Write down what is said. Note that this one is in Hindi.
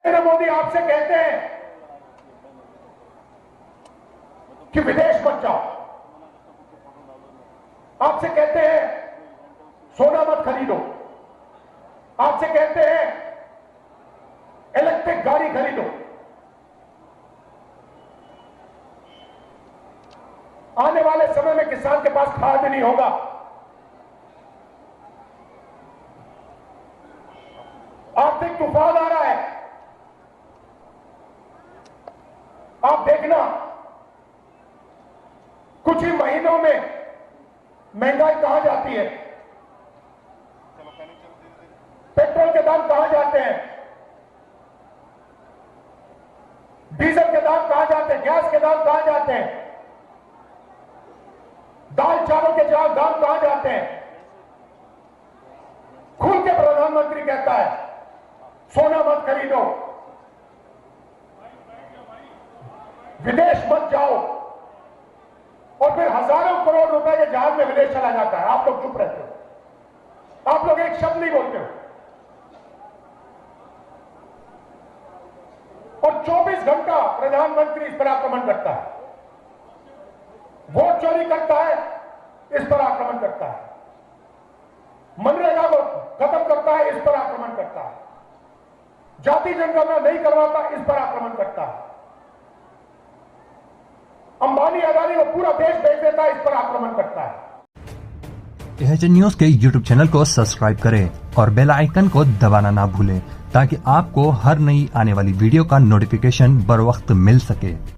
नरेंद्र मोदी आपसे कहते हैं कि विदेश मत जाओ, आपसे कहते हैं सोना मत खरीदो, आपसे कहते हैं इलेक्ट्रिक गाड़ी खरीदो। आने वाले समय में किसान के पास खाद नहीं होगा। आर्थिक तूफान आ रहा है, आप देखना कुछ ही महीनों में महंगाई कहां जाती है, पेट्रोल के दाम कहां जाते हैं, डीजल के दाम कहां जाते हैं, गैस के दाम कहां जाते हैं, दाल चावल के दाम कहां जाते हैं। खुल के प्रधानमंत्री कहता है सोना मत खरीदो, विदेश मत जाओ, और फिर हजारों करोड़ रुपए के जहाज में विदेश चला जाता है। आप लोग चुप रहते हो, आप लोग एक शब्द नहीं बोलते हो, और 24 घंटा प्रधानमंत्री इस पर आक्रमण करता है, वोट चोरी करता है, इस पर आक्रमण करता है, मनरेगा को खत्म करता है, इस पर आक्रमण करता है, जाति जनगणना नहीं करवाता, इस पर आक्रमण करता है, अंबानी अदानी को पूरा देश बेच देता है, इस पर आक्रमण करता है। एच न्यूज के यूट्यूब चैनल को सब्सक्राइब करें और बेल आइकन को दबाना ना भूलें ताकि आपको हर नई आने वाली वीडियो का नोटिफिकेशन बर वक्त मिल सके।